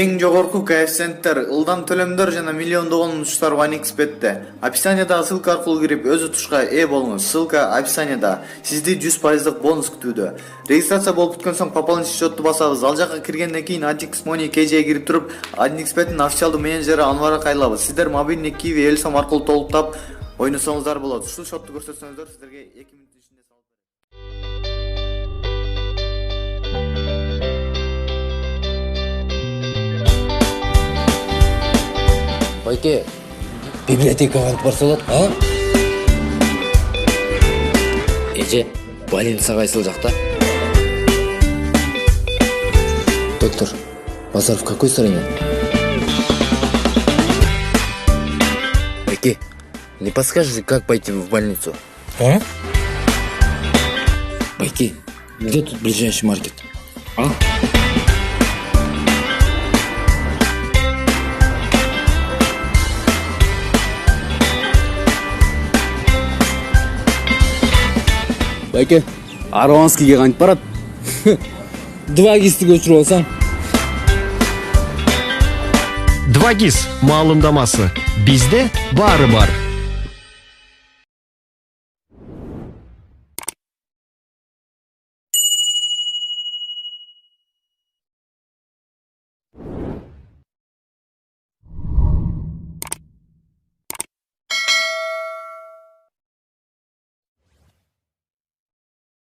Эң жогорку коэффициенттер, ылдам төлөмдөр жана миллиондогон унуштар OneXBet'те. Описаниядагы ссылка аркылуу кирип өз утушка ээ болуңуз. Ссылка описанияда. Сизди 100% бонус күтүүдө. Регистрация болуп бүткөн соң пополнить счетту басабыз. Ал жака киргенден кийин Adix Money KJ'ге кирип туруп, OneXBet'ин официалдуу менеджери Анварга кайрылабыз. Сиздер мобильный Kiwi Элсом аркылуу толуктап ойносоңуздар болот. Ушул счетту көрсөтсөңүздөр сиздерге 2 мүнөт ичинде салып Байке, библиотекаға алып барса болады, а? Эже, больница кайсыл жакта? Доктор, Базаров какой стороне? Байке, не подскажете, как пойти в больницу? А? Байке, где тут ближайший маркет? А? Байке, Арванскийге кантип барат? 2GIS'ти көчүрүп алсаң. 2GIS маалымдамасы. Бизде баары бар.